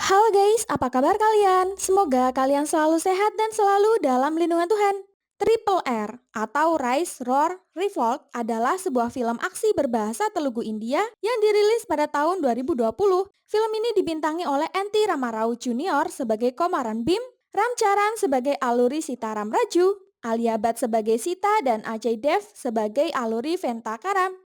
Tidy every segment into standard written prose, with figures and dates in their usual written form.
Halo guys, apa kabar kalian? Semoga kalian selalu sehat dan selalu dalam lindungan Tuhan. Triple R atau Rise, Roar, Revolt adalah sebuah film aksi berbahasa Telugu India yang dirilis pada tahun 2020. Film ini dibintangi oleh N.T. Ramarao Junior sebagai Komaran Bim, Ram Charan sebagai Aluri Sitaram Raju, Alia Bhatt sebagai Sita, dan Ajay Dev sebagai Aluri Ventakaram.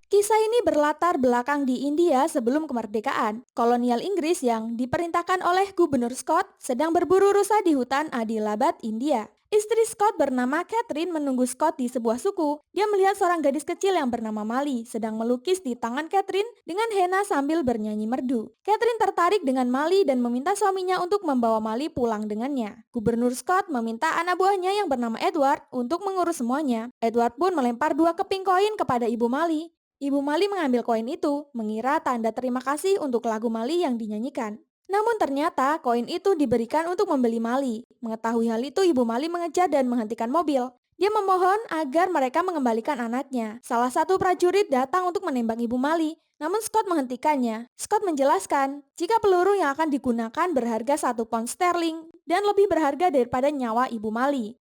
Kisah ini berlatar belakang di India sebelum kemerdekaan. Kolonial Inggris yang diperintahkan oleh Gubernur Scott sedang berburu rusa di hutan Adilabad, India. Istri Scott bernama Catherine menunggu Scott di sebuah suku. Dia melihat seorang gadis kecil yang bernama Mali sedang melukis di tangan Catherine dengan henna sambil bernyanyi merdu. Catherine tertarik dengan Mali dan meminta suaminya untuk membawa Mali pulang dengannya. Gubernur Scott meminta anak buahnya yang bernama Edward untuk mengurus semuanya. Edward pun melempar 2 keping koin kepada ibu Mali. Ibu Mali mengambil koin itu, mengira tanda terima kasih untuk lagu Mali yang dinyanyikan. Namun ternyata koin itu diberikan untuk membeli Mali. Mengetahui hal itu, Ibu Mali mengejar dan menghentikan mobil. Dia memohon agar mereka mengembalikan anaknya. Salah satu prajurit datang untuk menembak Ibu Mali, namun Scott menghentikannya. Scott menjelaskan, jika peluru yang akan digunakan berharga 1 pound sterling dan lebih berharga daripada nyawa Ibu Mali.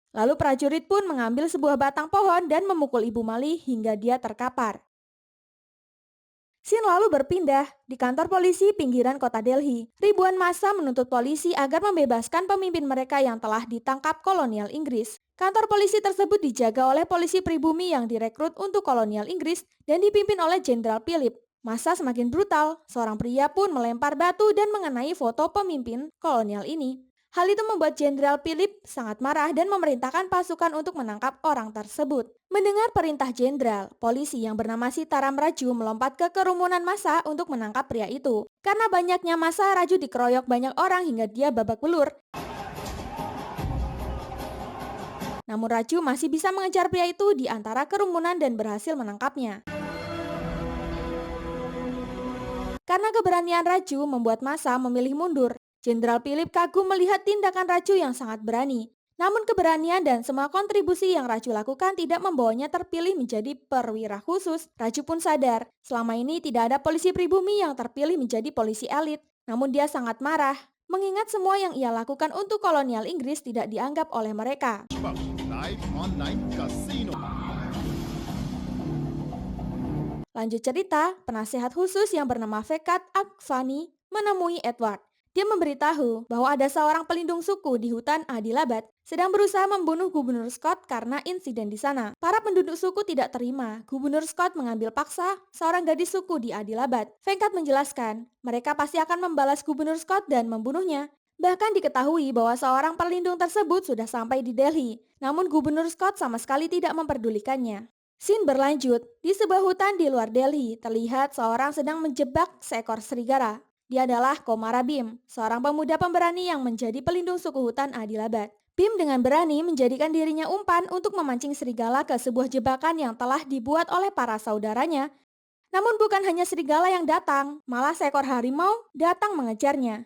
Lalu prajurit pun mengambil sebuah batang pohon dan memukul Ibu Mali hingga dia terkapar. Scene lalu berpindah di kantor polisi pinggiran kota Delhi. Ribuan massa menuntut polisi agar membebaskan pemimpin mereka yang telah ditangkap kolonial Inggris. Kantor polisi tersebut dijaga oleh polisi pribumi yang direkrut untuk kolonial Inggris dan dipimpin oleh Jenderal Philip. Massa semakin brutal, seorang pria pun melempar batu dan mengenai foto pemimpin kolonial ini. Hal itu membuat Jenderal Philip sangat marah dan memerintahkan pasukan untuk menangkap orang tersebut. Mendengar perintah jenderal, polisi yang bernama Sitaram Raju melompat ke kerumunan massa untuk menangkap pria itu. Karena banyaknya massa, Raju dikeroyok banyak orang hingga dia babak belur. Namun Raju masih bisa mengejar pria itu di antara kerumunan dan berhasil menangkapnya. Karena keberanian Raju membuat massa memilih mundur. Jenderal Philip kagum melihat tindakan Raju yang sangat berani. Namun keberanian dan semua kontribusi yang Raju lakukan tidak membawanya terpilih menjadi perwira khusus. Raju pun sadar, selama ini tidak ada polisi pribumi yang terpilih menjadi polisi elit. Namun dia sangat marah, mengingat semua yang ia lakukan untuk kolonial Inggris tidak dianggap oleh mereka. Live online casino. Lanjut cerita, penasehat khusus yang bernama Vekat Akvani menemui Edward. Dia memberitahu bahwa ada seorang pelindung suku di hutan Adilabad sedang berusaha membunuh Gubernur Scott karena insiden di sana. Para penduduk suku tidak terima. Gubernur Scott mengambil paksa seorang gadis suku di Adilabad. Vekat menjelaskan, mereka pasti akan membalas Gubernur Scott dan membunuhnya. Bahkan diketahui bahwa seorang pelindung tersebut sudah sampai di Delhi. Namun Gubernur Scott sama sekali tidak memperdulikannya. Scene berlanjut, di sebuah hutan di luar Delhi, terlihat seorang sedang menjebak seekor serigala. Dia adalah Komara Bim, seorang pemuda pemberani yang menjadi pelindung suku hutan Adilabad. Bim dengan berani menjadikan dirinya umpan untuk memancing serigala ke sebuah jebakan yang telah dibuat oleh para saudaranya. Namun bukan hanya serigala yang datang, malah seekor harimau datang mengejarnya.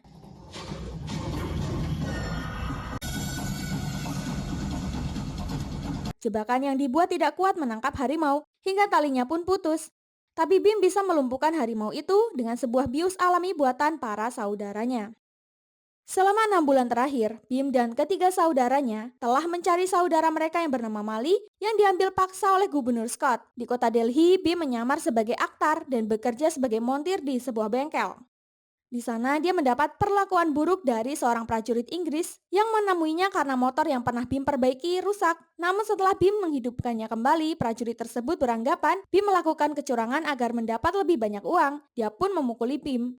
Jebakan yang dibuat tidak kuat menangkap harimau, hingga talinya pun putus. Tapi Bim bisa melumpuhkan harimau itu dengan sebuah bius alami buatan para saudaranya. Selama 6 bulan terakhir, Bim dan ketiga saudaranya telah mencari saudara mereka yang bernama Mali yang diambil paksa oleh Gubernur Scott. Di kota Delhi, Bim menyamar sebagai aktar dan bekerja sebagai montir di sebuah bengkel. Di sana dia mendapat perlakuan buruk dari seorang prajurit Inggris yang menemuinya karena motor yang pernah Bim perbaiki rusak. Namun setelah Bim menghidupkannya kembali, prajurit tersebut beranggapan Bim melakukan kecurangan agar mendapat lebih banyak uang. Dia pun memukuli Bim.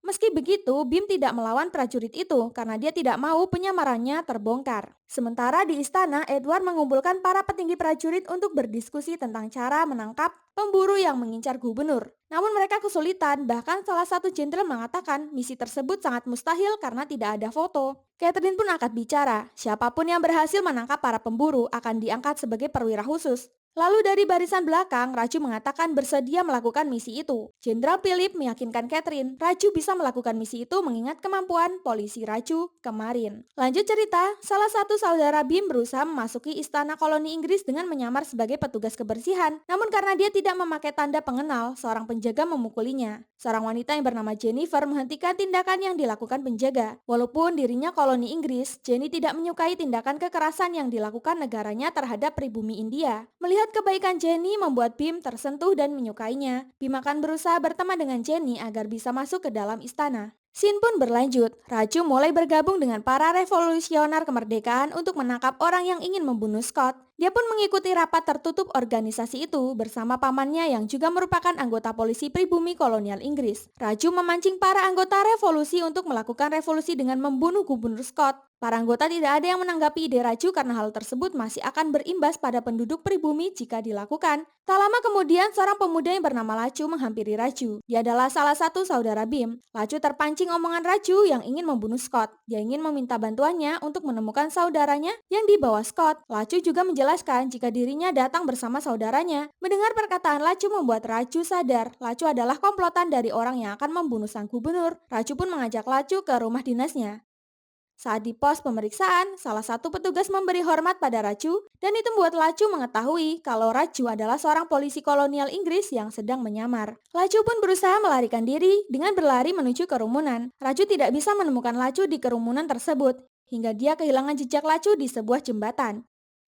Meski begitu, Bim tidak melawan prajurit itu karena dia tidak mau penyamarannya terbongkar. Sementara di istana, Edward mengumpulkan para petinggi prajurit untuk berdiskusi tentang cara menangkap pemburu yang mengincar gubernur. Namun mereka kesulitan, bahkan salah satu jenderal mengatakan misi tersebut sangat mustahil karena tidak ada foto. Catherine pun angkat bicara, siapapun yang berhasil menangkap para pemburu akan diangkat sebagai perwira khusus. Lalu dari barisan belakang, Raju mengatakan bersedia melakukan misi itu. Jenderal Philip meyakinkan Catherine, Raju bisa melakukan misi itu mengingat kemampuan polisi Raju kemarin. Lanjut cerita, salah satu saudara Bim berusaha memasuki istana koloni Inggris dengan menyamar sebagai petugas kebersihan. Namun karena dia tidak memakai tanda pengenal, seorang penjaga memukulinya. Seorang wanita yang bernama Jennifer menghentikan tindakan yang dilakukan penjaga. Walaupun dirinya koloni Inggris, Jenny tidak menyukai tindakan kekerasan yang dilakukan negaranya terhadap pribumi India. Melihat kebaikan Jenny membuat Bim tersentuh dan menyukainya. Bim akan berusaha berteman dengan Jenny agar bisa masuk ke dalam istana. Scene pun berlanjut. Raju mulai bergabung dengan para revolusioner kemerdekaan untuk menangkap orang yang ingin membunuh Scott. Dia pun mengikuti rapat tertutup organisasi itu bersama pamannya yang juga merupakan anggota polisi pribumi kolonial Inggris. Raju memancing para anggota revolusi untuk melakukan revolusi dengan membunuh Gubernur Scott. Para anggota tidak ada yang menanggapi ide Raju karena hal tersebut masih akan berimbas pada penduduk pribumi jika dilakukan. Tak lama kemudian, seorang pemuda yang bernama Lacu menghampiri Raju. Dia adalah salah satu saudara Bim. Lacu terpancing omongan Raju yang ingin membunuh Scott. Dia ingin meminta bantuannya untuk menemukan saudaranya yang dibawa Scott. Lacu juga menjelaskan jika dirinya datang bersama saudaranya. Mendengar perkataan Lacu membuat Raju sadar Lacu adalah komplotan dari orang yang akan membunuh sang gubernur. Raju pun mengajak Lacu ke rumah dinasnya. Saat di pos pemeriksaan, salah satu petugas memberi hormat pada Raju dan itu membuat Lacu mengetahui kalau Raju adalah seorang polisi kolonial Inggris yang sedang menyamar. Lacu pun berusaha melarikan diri dengan berlari menuju kerumunan. Raju tidak bisa menemukan Lacu di kerumunan tersebut hingga dia kehilangan jejak Lacu di sebuah jembatan.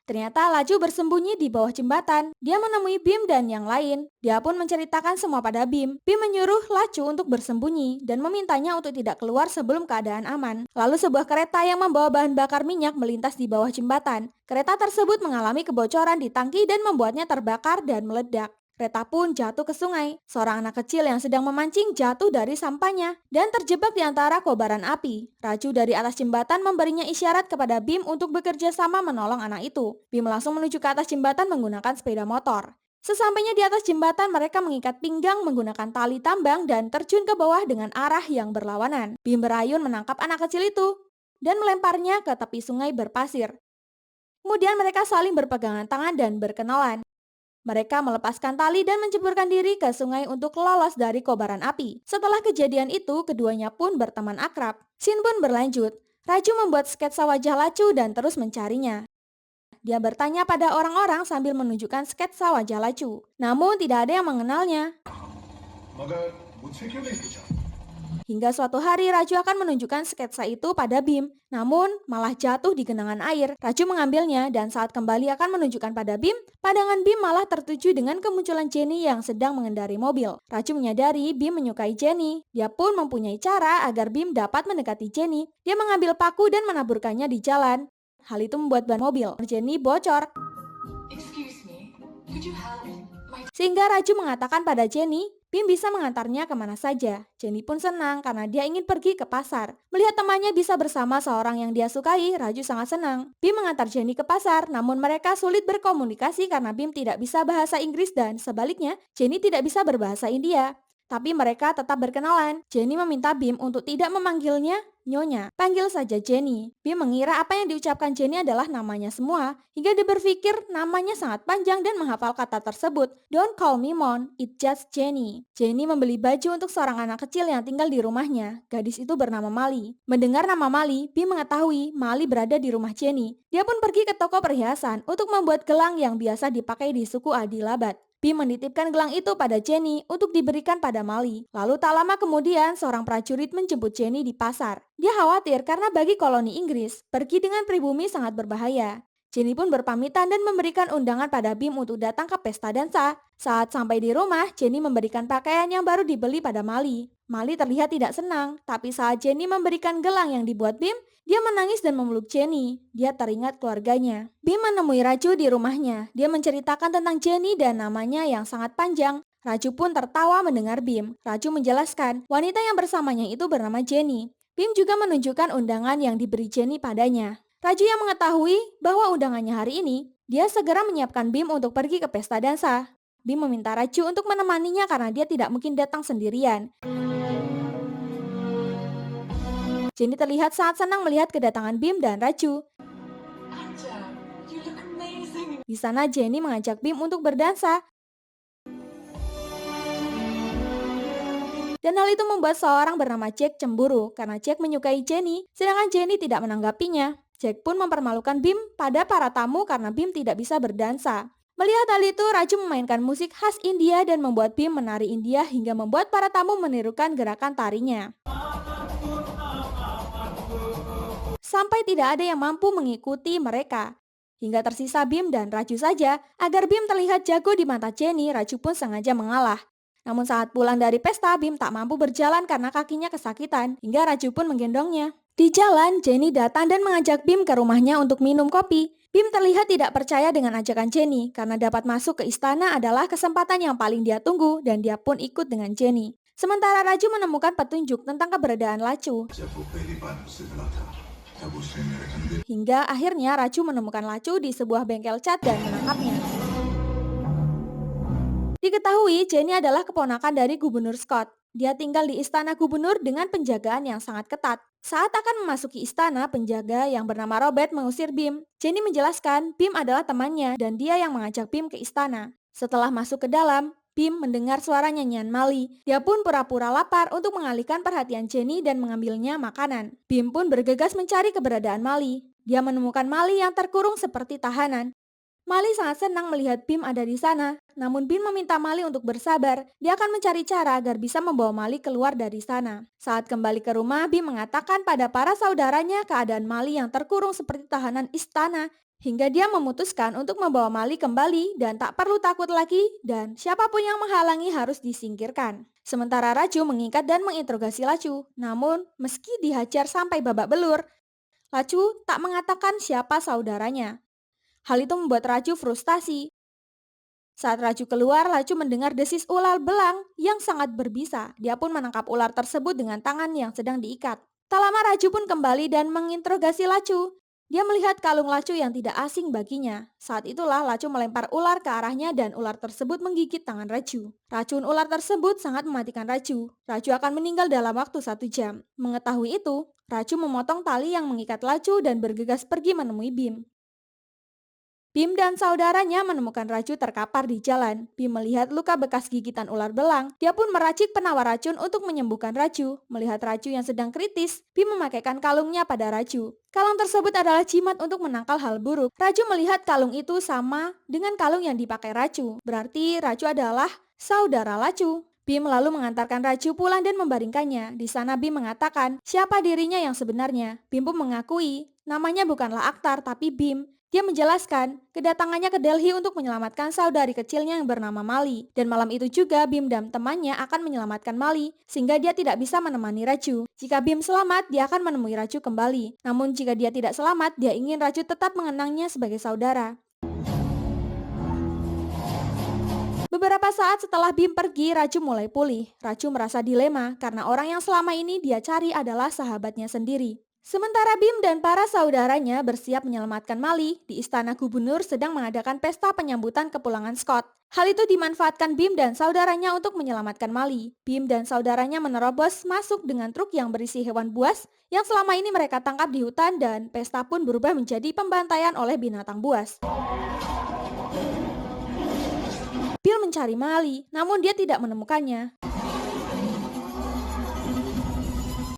Ternyata Lacu bersembunyi di bawah jembatan. Dia menemui Bim dan yang lain. Dia pun menceritakan semua pada Bim. Bim menyuruh Lacu untuk bersembunyi dan memintanya untuk tidak keluar sebelum keadaan aman. Lalu sebuah kereta yang membawa bahan bakar minyak melintas di bawah jembatan. Kereta tersebut mengalami kebocoran di tangki dan membuatnya terbakar dan meledak. Kereta pun jatuh ke sungai. Seorang anak kecil yang sedang memancing jatuh dari sampahnya dan terjebak di antara kobaran api. Raju dari atas jembatan memberinya isyarat kepada Bim untuk bekerja sama menolong anak itu. Bim langsung menuju ke atas jembatan menggunakan sepeda motor. Sesampainya di atas jembatan, mereka mengikat pinggang menggunakan tali tambang dan terjun ke bawah dengan arah yang berlawanan. Bim berayun menangkap anak kecil itu dan melemparnya ke tepi sungai berpasir. Kemudian mereka saling berpegangan tangan dan berkenalan. Mereka melepaskan tali dan menceburkan diri ke sungai untuk lolos dari kobaran api. Setelah kejadian itu, keduanya pun berteman akrab. Scene pun berlanjut. Raju membuat sketsa wajah Lacu dan terus mencarinya. Dia bertanya pada orang-orang sambil menunjukkan sketsa wajah Lacu. Namun tidak ada yang mengenalnya. Hingga suatu hari Raju akan menunjukkan sketsa itu pada Bim, namun malah jatuh di genangan air. Raju mengambilnya dan saat kembali akan menunjukkan pada Bim, pandangan Bim malah tertuju dengan kemunculan Jenny yang sedang mengendarai mobil. Raju menyadari Bim menyukai Jenny. Dia pun mempunyai cara agar Bim dapat mendekati Jenny. Dia mengambil paku dan menaburkannya di jalan. Hal itu membuat ban mobil Jenny bocor. Sehingga Raju mengatakan pada Jenny, Bim bisa mengantarnya kemana saja. Jenny pun senang karena dia ingin pergi ke pasar. Melihat temannya bisa bersama seorang yang dia sukai, Raju sangat senang. Bim mengantar Jenny ke pasar, namun mereka sulit berkomunikasi karena Bim tidak bisa bahasa Inggris dan sebaliknya, Jenny tidak bisa berbahasa India. Tapi mereka tetap berkenalan. Jenny meminta Bim untuk tidak memanggilnya Nyonya. Panggil saja Jenny. Bim mengira apa yang diucapkan Jenny adalah namanya semua, hingga dia berpikir namanya sangat panjang dan menghafal kata tersebut. Don't call me Mon, it's just Jenny. Jenny membeli baju untuk seorang anak kecil yang tinggal di rumahnya. Gadis itu bernama Mali. Mendengar nama Mali, Bim mengetahui Mali berada di rumah Jenny. Dia pun pergi ke toko perhiasan untuk membuat gelang yang biasa dipakai di suku Adilabat. Bim menitipkan gelang itu pada Jenny untuk diberikan pada Mali. Lalu tak lama kemudian seorang prajurit menjemput Jenny di pasar. Dia khawatir karena bagi koloni Inggris, pergi dengan pribumi sangat berbahaya. Jenny pun berpamitan dan memberikan undangan pada Bim untuk datang ke pesta dansa. Saat sampai di rumah, Jenny memberikan pakaian yang baru dibeli pada Mali. Mali terlihat tidak senang, tapi saat Jenny memberikan gelang yang dibuat Bim, dia menangis dan memeluk Jenny. Dia teringat keluarganya. Bim menemui Raju di rumahnya. Dia menceritakan tentang Jenny dan namanya yang sangat panjang. Raju pun tertawa mendengar Bim. Raju menjelaskan, wanita yang bersamanya itu bernama Jenny. Bim juga menunjukkan undangan yang diberi Jenny padanya. Raju yang mengetahui bahwa undangannya hari ini, dia segera menyiapkan Bim untuk pergi ke pesta dansa. Bim meminta Raju untuk menemaninya karena dia tidak mungkin datang sendirian. Jenny terlihat sangat senang melihat kedatangan Bim dan Raju. Di sana Jenny mengajak Bim untuk berdansa. Dan hal itu membuat seorang bernama Jack cemburu karena Jack menyukai Jenny, sedangkan Jenny tidak menanggapinya. Jack pun mempermalukan Bim pada para tamu karena Bim tidak bisa berdansa. Melihat hal itu, Raju memainkan musik khas India dan membuat Bim menari India hingga membuat para tamu menirukan gerakan tarinya. Sampai tidak ada yang mampu mengikuti mereka. Hingga tersisa Bim dan Raju saja, agar Bim terlihat jago di mata Jenny, Raju pun sengaja mengalah. Namun saat pulang dari pesta, Bim tak mampu berjalan karena kakinya kesakitan, hingga Raju pun menggendongnya. Di jalan, Jenny datang dan mengajak Bim ke rumahnya untuk minum kopi. Bim terlihat tidak percaya dengan ajakan Jenny, karena dapat masuk ke istana adalah kesempatan yang paling dia tunggu dan dia pun ikut dengan Jenny. Sementara Raju menemukan petunjuk tentang keberadaan Lacu. Hingga akhirnya Raju menemukan Lacu di sebuah bengkel cat dan menangkapnya. Diketahui Jenny adalah keponakan dari Gubernur Scott. Dia tinggal di istana gubernur dengan penjagaan yang sangat ketat. Saat akan memasuki istana, penjaga yang bernama Robert mengusir Bim. Jenny menjelaskan Bim adalah temannya dan dia yang mengajak Bim ke istana. Setelah masuk ke dalam, Bim mendengar suara nyanyian Mali. Dia pun pura-pura lapar untuk mengalihkan perhatian Jenny dan mengambilnya makanan. Bim pun bergegas mencari keberadaan Mali. Dia menemukan Mali yang terkurung seperti tahanan. Mali sangat senang melihat Bim ada di sana, namun Bim meminta Mali untuk bersabar. Dia akan mencari cara agar bisa membawa Mali keluar dari sana. Saat kembali ke rumah, Bim mengatakan pada para saudaranya keadaan Mali yang terkurung seperti tahanan istana, hingga dia memutuskan untuk membawa Mali kembali dan tak perlu takut lagi, dan siapapun yang menghalangi harus disingkirkan. Sementara Raju mengikat dan menginterogasi Lacu, namun meski dihajar sampai babak belur, Lacu tak mengatakan siapa saudaranya. Hal itu membuat Raju frustasi. Saat Raju keluar, Lacu mendengar desis ular belang yang sangat berbisa. Dia pun menangkap ular tersebut dengan tangan yang sedang diikat. Tak lama Raju pun kembali dan menginterogasi Lacu. Dia melihat kalung Lacu yang tidak asing baginya. Saat itulah Lacu melempar ular ke arahnya dan ular tersebut menggigit tangan Raju. Racun ular tersebut sangat mematikan Raju. Raju akan meninggal dalam waktu 1 jam. Mengetahui itu, Raju memotong tali yang mengikat Lacu dan bergegas pergi menemui Bim. Bim dan saudaranya menemukan Raju terkapar di jalan. Bim melihat luka bekas gigitan ular belang. Dia pun meracik penawar racun untuk menyembuhkan Raju. Melihat Raju yang sedang kritis, Bim memakaikan kalungnya pada Raju. Kalung tersebut adalah jimat untuk menangkal hal buruk. Raju melihat kalung itu sama dengan kalung yang dipakai Raju. Berarti Raju adalah saudara Lacu. Bim lalu mengantarkan Raju pulang dan membaringkannya. Di sana Bim mengatakan siapa dirinya yang sebenarnya. Bim pun mengakui namanya bukanlah Akhtar tapi Bim. Dia menjelaskan kedatangannya ke Delhi untuk menyelamatkan saudari kecilnya yang bernama Mali. Dan malam itu juga Bim dan temannya akan menyelamatkan Mali sehingga dia tidak bisa menemani Raju. Jika Bim selamat, dia akan menemui Raju kembali. Namun jika dia tidak selamat, dia ingin Raju tetap mengenangnya sebagai saudara. Beberapa saat setelah Bim pergi, Raju mulai pulih. Raju merasa dilema karena orang yang selama ini dia cari adalah sahabatnya sendiri. Sementara Bim dan para saudaranya bersiap menyelamatkan Mali, di istana gubernur sedang mengadakan pesta penyambutan kepulangan Scott. Hal itu dimanfaatkan Bim dan saudaranya untuk menyelamatkan Mali. Bim dan saudaranya menerobos masuk dengan truk yang berisi hewan buas yang selama ini mereka tangkap di hutan dan pesta pun berubah menjadi pembantaian oleh binatang buas. Bill mencari Mali, namun dia tidak menemukannya.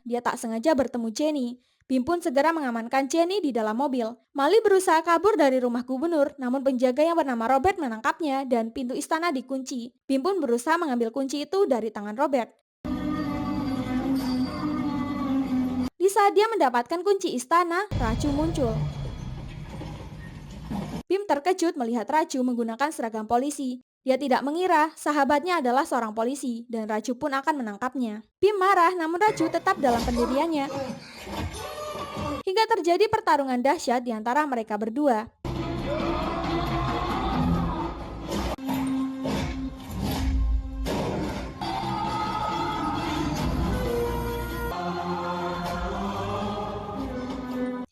Dia tak sengaja bertemu Jenny. Bim pun segera mengamankan Jenny di dalam mobil. Mali berusaha kabur dari rumah gubernur, namun penjaga yang bernama Robert menangkapnya dan pintu istana dikunci. Bim pun berusaha mengambil kunci itu dari tangan Robert. Di saat dia mendapatkan kunci istana, Raju muncul. Bim terkejut melihat Raju menggunakan seragam polisi. Dia tidak mengira sahabatnya adalah seorang polisi dan Raju pun akan menangkapnya. Bim marah namun Raju tetap dalam pendiriannya. Hingga terjadi pertarungan dahsyat di antara mereka berdua.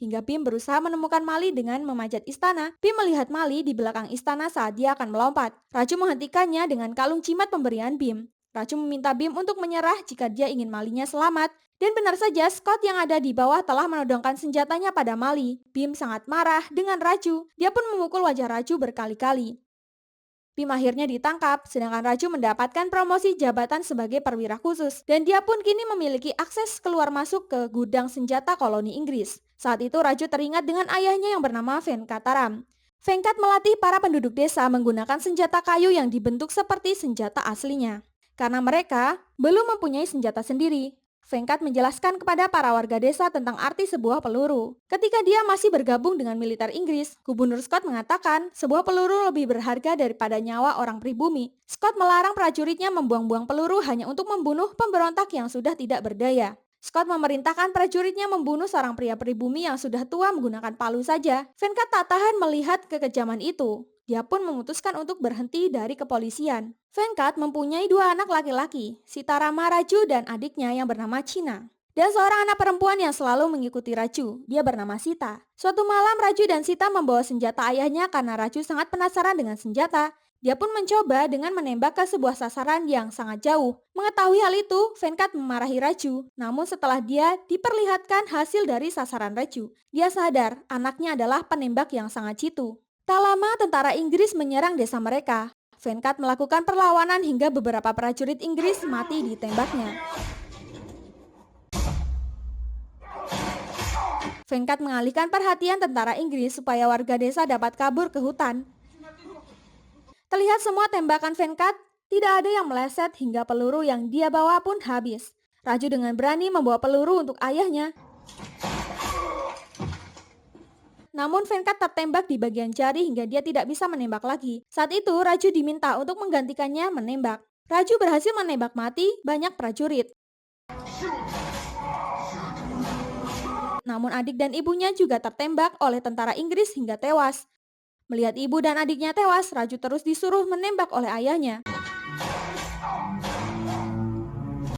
Hingga Bim berusaha menemukan Mali dengan memanjat istana. Bim melihat Mali di belakang istana saat dia akan melompat. Raju menghentikannya dengan kalung jimat pemberian Bim. Raju meminta Bim untuk menyerah jika dia ingin Malinya selamat. Dan benar saja Scott yang ada di bawah telah menodongkan senjatanya pada Mali. Bim sangat marah dengan Raju. Dia pun memukul wajah Raju berkali-kali. Bim akhirnya ditangkap, sedangkan Raju mendapatkan promosi jabatan sebagai perwira khusus. Dan dia pun kini memiliki akses keluar masuk ke gudang senjata koloni Inggris. Saat itu Raju teringat dengan ayahnya yang bernama Venkataram. Venkat melatih para penduduk desa menggunakan senjata kayu yang dibentuk seperti senjata aslinya. Karena mereka belum mempunyai senjata sendiri, Venkat menjelaskan kepada para warga desa tentang arti sebuah peluru. Ketika dia masih bergabung dengan militer Inggris, Gubernur Scott mengatakan sebuah peluru lebih berharga daripada nyawa orang pribumi. Scott melarang prajuritnya membuang-buang peluru hanya untuk membunuh pemberontak yang sudah tidak berdaya. Scott memerintahkan prajuritnya membunuh seorang pria pribumi yang sudah tua menggunakan palu saja. Venkat tak tahan melihat kekejaman itu. Dia pun memutuskan untuk berhenti dari kepolisian. Venkat mempunyai dua anak laki-laki, Sitarama Raju dan adiknya yang bernama China. Dan seorang anak perempuan yang selalu mengikuti Raju, dia bernama Sita. Suatu malam Raju dan Sita membawa senjata ayahnya karena Raju sangat penasaran dengan senjata. Dia pun mencoba dengan menembak ke sebuah sasaran yang sangat jauh. Mengetahui hal itu, Venkat memarahi Raju. Namun setelah dia diperlihatkan hasil dari sasaran Raju, dia sadar anaknya adalah penembak yang sangat jitu. Tak lama tentara Inggris menyerang desa mereka. Venkat melakukan perlawanan hingga beberapa prajurit Inggris mati ditembaknya. Venkat mengalihkan perhatian tentara Inggris supaya warga desa dapat kabur ke hutan. Terlihat semua tembakan Venkat, tidak ada yang meleset hingga peluru yang dia bawa pun habis. Raju dengan berani membawa peluru untuk ayahnya. Namun Venkat tertembak di bagian jari hingga dia tidak bisa menembak lagi. Saat itu Raju diminta untuk menggantikannya menembak. Raju berhasil menembak mati banyak prajurit. Namun adik dan ibunya juga tertembak oleh tentara Inggris hingga tewas. Melihat ibu dan adiknya tewas, Raju terus disuruh menembak oleh ayahnya.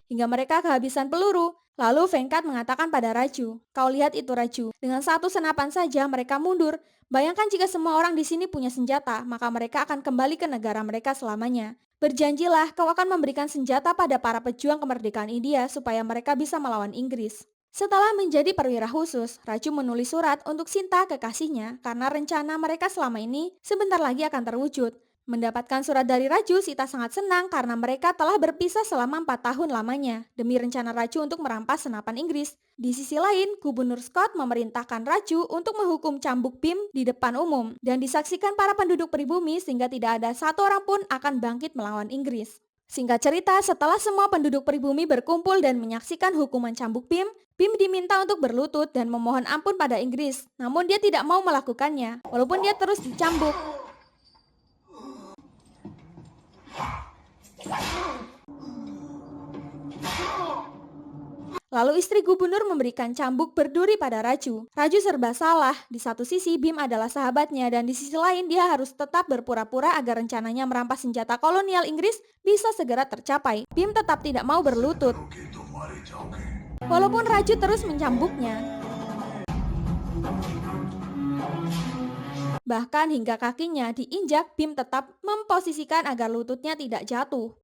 Hingga mereka kehabisan peluru. Lalu Venkat mengatakan pada Raju, "Kau lihat itu Raju, dengan satu senapan saja mereka mundur. Bayangkan jika semua orang di sini punya senjata, maka mereka akan kembali ke negara mereka selamanya. Berjanjilah kau akan memberikan senjata pada para pejuang kemerdekaan India supaya mereka bisa melawan Inggris." Setelah menjadi perwira khusus, Raju menulis surat untuk Sinta kekasihnya karena rencana mereka selama ini sebentar lagi akan terwujud. Mendapatkan surat dari Raju, Sita sangat senang karena mereka telah berpisah selama 4 tahun lamanya demi rencana Raju untuk merampas senapan Inggris. Di sisi lain, Gubernur Scott memerintahkan Raju untuk menghukum cambuk Bim di depan umum dan disaksikan para penduduk pribumi sehingga tidak ada satu orang pun akan bangkit melawan Inggris. Singkat cerita, setelah semua penduduk pribumi berkumpul dan menyaksikan hukuman cambuk Bim, Bim diminta untuk berlutut dan memohon ampun pada Inggris. Namun dia tidak mau melakukannya, walaupun dia terus dicambuk. Lalu istri gubernur memberikan cambuk berduri pada Raju. Raju serba salah, di satu sisi Bim adalah sahabatnya dan di sisi lain dia harus tetap berpura-pura agar rencananya merampas senjata kolonial Inggris bisa segera tercapai. Bim tetap tidak mau berlutut. Walaupun Raju terus mencambuknya. Bahkan hingga kakinya diinjak, Bim tetap memposisikan agar lututnya tidak jatuh.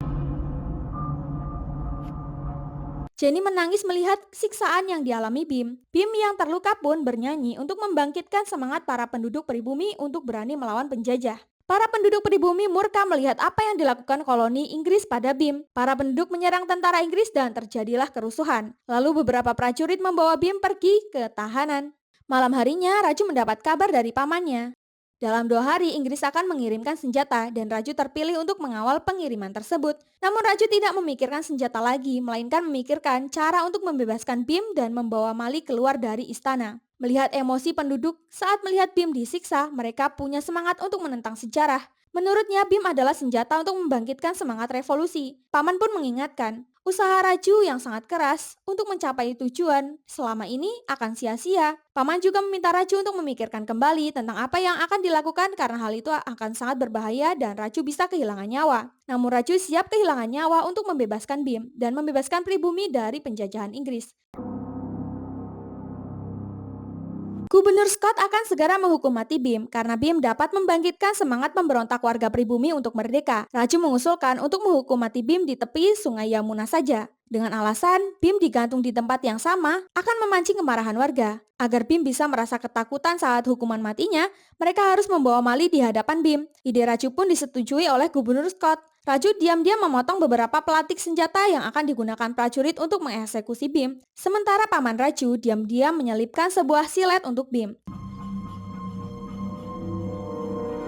Jenny menangis melihat siksaan yang dialami Bim. Bim yang terluka pun bernyanyi untuk membangkitkan semangat para penduduk pribumi untuk berani melawan penjajah. Para penduduk pribumi murka melihat apa yang dilakukan koloni Inggris pada Bim. Para penduduk menyerang tentara Inggris dan terjadilah kerusuhan. Lalu beberapa prajurit membawa Bim pergi ke tahanan. Malam harinya, Raju mendapat kabar dari pamannya. Dalam 2 hari, Inggris akan mengirimkan senjata dan Raju terpilih untuk mengawal pengiriman tersebut. Namun Raju tidak memikirkan senjata lagi, melainkan memikirkan cara untuk membebaskan Bim dan membawa Malik keluar dari istana. Melihat emosi penduduk saat melihat Bim disiksa, mereka punya semangat untuk menentang sejarah. Menurutnya Bim adalah senjata untuk membangkitkan semangat revolusi. Paman pun mengingatkan, usaha Raju yang sangat keras untuk mencapai tujuan selama ini akan sia-sia. Paman juga meminta Raju untuk memikirkan kembali tentang apa yang akan dilakukan karena hal itu akan sangat berbahaya dan Raju bisa kehilangan nyawa. Namun Raju siap kehilangan nyawa untuk membebaskan Bim dan membebaskan pribumi dari penjajahan Inggris. Gubernur Scott akan segera menghukum mati Bim karena Bim dapat membangkitkan semangat pemberontak warga pribumi untuk merdeka. Raju mengusulkan untuk menghukum mati Bim di tepi Sungai Yamuna saja. Dengan alasan Bim digantung di tempat yang sama akan memancing kemarahan warga. Agar Bim bisa merasa ketakutan saat hukuman matinya, mereka harus membawa Mali di hadapan Bim. Ide Raju pun disetujui oleh Gubernur Scott. Raju diam-diam memotong beberapa pelatik senjata yang akan digunakan prajurit untuk mengeksekusi Bim. Sementara paman Raju diam-diam menyelipkan sebuah silet untuk Bim.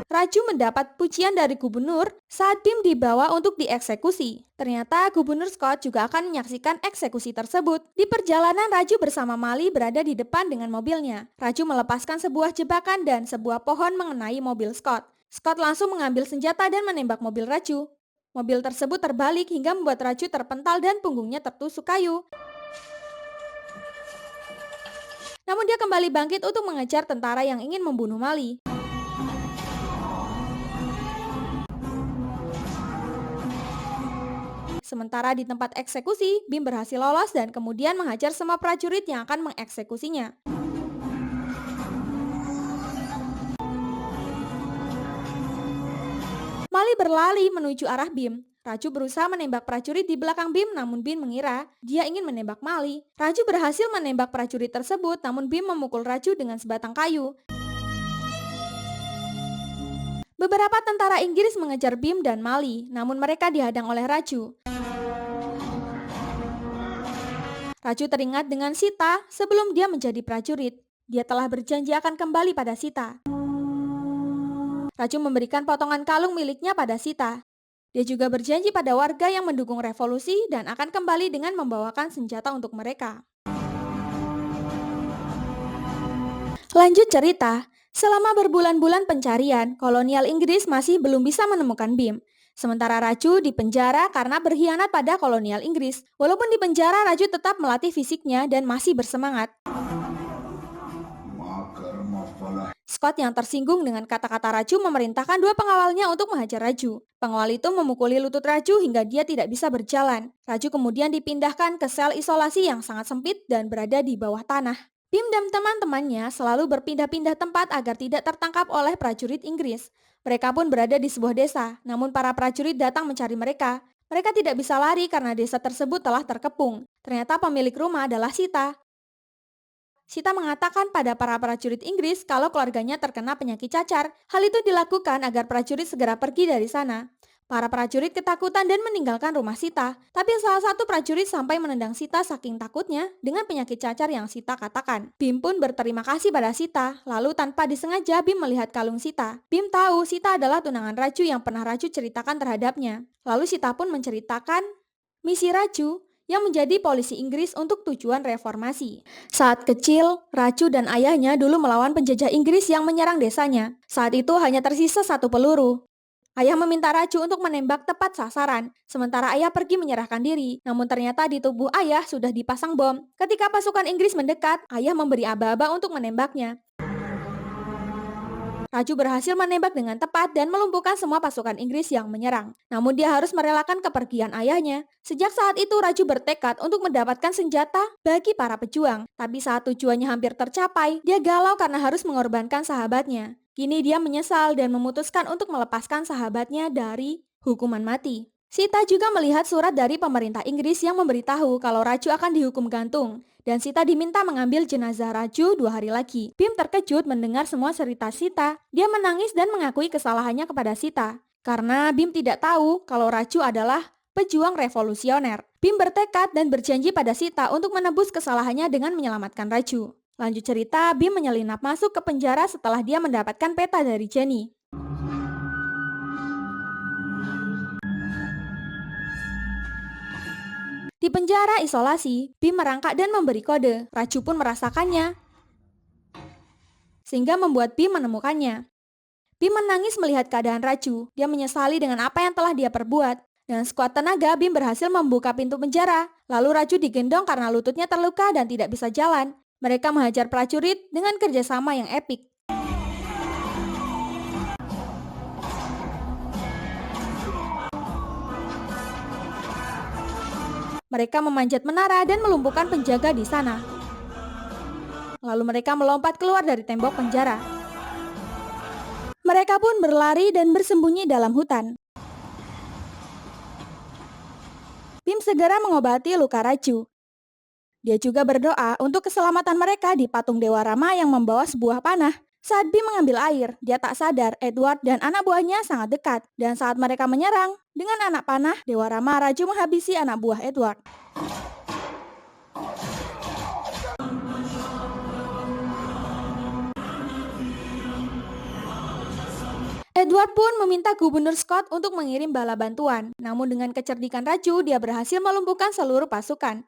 Raju mendapat pujian dari gubernur saat Bim dibawa untuk dieksekusi. Ternyata Gubernur Scott juga akan menyaksikan eksekusi tersebut. Di perjalanan, Raju bersama Mali berada di depan dengan mobilnya. Raju melepaskan sebuah jebakan dan sebuah pohon mengenai mobil Scott. Scott langsung mengambil senjata dan menembak mobil Raju. Mobil tersebut terbalik hingga membuat Raju terpental dan punggungnya tertusuk kayu. Namun dia kembali bangkit untuk mengejar tentara yang ingin membunuh Mali. Sementara di tempat eksekusi, Bim berhasil lolos dan kemudian menghajar semua prajurit yang akan mengeksekusinya. Mali berlari menuju arah Bim. Raju berusaha menembak prajurit di belakang Bim, namun Bim mengira dia ingin menembak Mali. Raju berhasil menembak prajurit tersebut, namun Bim memukul Raju dengan sebatang kayu. Beberapa tentara Inggris mengejar Bim dan Mali, namun mereka dihadang oleh Raju. Raju teringat dengan Sita sebelum dia menjadi prajurit. Dia telah berjanji akan kembali pada Sita. Raju memberikan potongan kalung miliknya pada Sita. Dia juga berjanji pada warga yang mendukung revolusi dan akan kembali dengan membawakan senjata untuk mereka. Lanjut cerita, selama berbulan-bulan pencarian, kolonial Inggris masih belum bisa menemukan Bim. Sementara Raju di penjara karena berkhianat pada kolonial Inggris. Walaupun di penjara, Raju tetap melatih fisiknya dan masih bersemangat. Scott yang tersinggung dengan kata-kata Raju memerintahkan dua pengawalnya untuk menghajar Raju. Pengawal itu memukuli lutut Raju hingga dia tidak bisa berjalan. Raju kemudian dipindahkan ke sel isolasi yang sangat sempit dan berada di bawah tanah. Bim dan teman-temannya selalu berpindah-pindah tempat agar tidak tertangkap oleh prajurit Inggris. Mereka pun berada di sebuah desa, namun para prajurit datang mencari mereka. Mereka tidak bisa lari karena desa tersebut telah terkepung. Ternyata pemilik rumah adalah Sita. Sita mengatakan pada para prajurit Inggris kalau keluarganya terkena penyakit cacar. Hal itu dilakukan agar prajurit segera pergi dari sana. Para prajurit ketakutan dan meninggalkan rumah Sita. Tapi salah satu prajurit sampai menendang Sita saking takutnya dengan penyakit cacar yang Sita katakan. Bim pun berterima kasih pada Sita. Lalu tanpa disengaja Bim melihat kalung Sita. Bim tahu Sita adalah tunangan Raju yang pernah Raju ceritakan terhadapnya. Lalu Sita pun menceritakan misi Raju yang menjadi polisi Inggris untuk tujuan reformasi. Saat kecil, Raju dan ayahnya dulu melawan penjajah Inggris yang menyerang desanya. Saat itu hanya tersisa satu peluru. Ayah meminta Raju untuk menembak tepat sasaran, sementara ayah pergi menyerahkan diri. Namun ternyata di tubuh ayah sudah dipasang bom. Ketika pasukan Inggris mendekat, ayah memberi aba-aba untuk menembaknya. Raju berhasil menembak dengan tepat dan melumpuhkan semua pasukan Inggris yang menyerang. Namun dia harus merelakan kepergian ayahnya. Sejak saat itu Raju bertekad untuk mendapatkan senjata bagi para pejuang. Tapi saat tujuannya hampir tercapai, dia galau karena harus mengorbankan sahabatnya. Kini dia menyesal dan memutuskan untuk melepaskan sahabatnya dari hukuman mati. Sita juga melihat surat dari pemerintah Inggris yang memberitahu kalau Raju akan dihukum gantung. Dan Sita diminta mengambil jenazah Raju 2 hari lagi. Bim terkejut mendengar semua cerita Sita. Dia menangis dan mengakui kesalahannya kepada Sita. Karena Bim tidak tahu kalau Raju adalah pejuang revolusioner. Bim bertekad dan berjanji pada Sita untuk menebus kesalahannya dengan menyelamatkan Raju. Lanjut cerita, Bim menyelinap masuk ke penjara setelah dia mendapatkan peta dari Jenny. Di penjara isolasi, Bim merangkak dan memberi kode. Raju pun merasakannya, sehingga membuat Bim menemukannya. Bim menangis melihat keadaan Raju. Dia menyesali dengan apa yang telah dia perbuat. Dengan sekuat tenaga, Bim berhasil membuka pintu penjara. Lalu Raju digendong karena lututnya terluka dan tidak bisa jalan. Mereka menghajar prajurit dengan kerjasama yang epik. Mereka memanjat menara dan melumpuhkan penjaga di sana. Lalu mereka melompat keluar dari tembok penjara. Mereka pun berlari dan bersembunyi dalam hutan. Bim segera mengobati luka Raju. Dia juga berdoa untuk keselamatan mereka di patung Dewa Rama yang membawa sebuah panah. Saat Bim mengambil air, dia tak sadar Edward dan anak buahnya sangat dekat. Dan saat mereka menyerang, dengan anak panah, Dewa Rama Raju menghabisi anak buah Edward. Edward pun meminta Gubernur Scott untuk mengirim bala bantuan. Namun dengan kecerdikan Raju, dia berhasil melumpuhkan seluruh pasukan.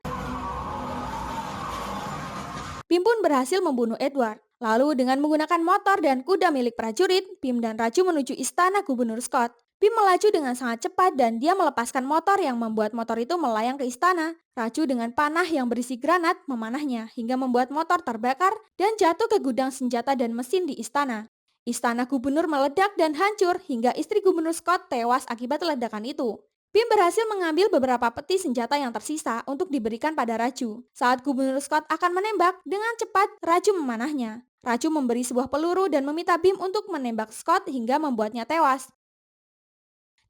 Pim pun berhasil membunuh Edward. Lalu dengan menggunakan motor dan kuda milik prajurit, Pim dan Raju menuju istana Gubernur Scott. Pim melaju dengan sangat cepat dan dia melepaskan motor yang membuat motor itu melayang ke istana. Raju dengan panah yang berisi granat memanahnya hingga membuat motor terbakar dan jatuh ke gudang senjata dan mesin di istana. Istana gubernur meledak dan hancur hingga istri Gubernur Scott tewas akibat ledakan itu. Pim berhasil mengambil beberapa peti senjata yang tersisa untuk diberikan pada Raju. Saat Gubernur Scott akan menembak, dengan cepat Raju memanahnya. Raju memberi sebuah peluru dan meminta Bim untuk menembak Scott hingga membuatnya tewas.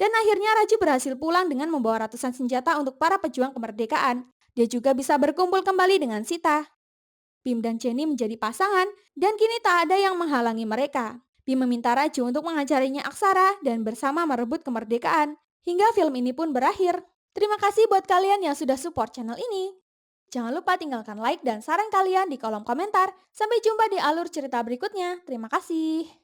Dan akhirnya Raju berhasil pulang dengan membawa ratusan senjata untuk para pejuang kemerdekaan. Dia juga bisa berkumpul kembali dengan Sita. Bim dan Jenny menjadi pasangan dan kini tak ada yang menghalangi mereka. Bim meminta Raju untuk mengajarinya aksara dan bersama merebut kemerdekaan. Hingga film ini pun berakhir. Terima kasih buat kalian yang sudah support channel ini. Jangan lupa tinggalkan like dan saran kalian di kolom komentar. Sampai jumpa di alur cerita berikutnya. Terima kasih.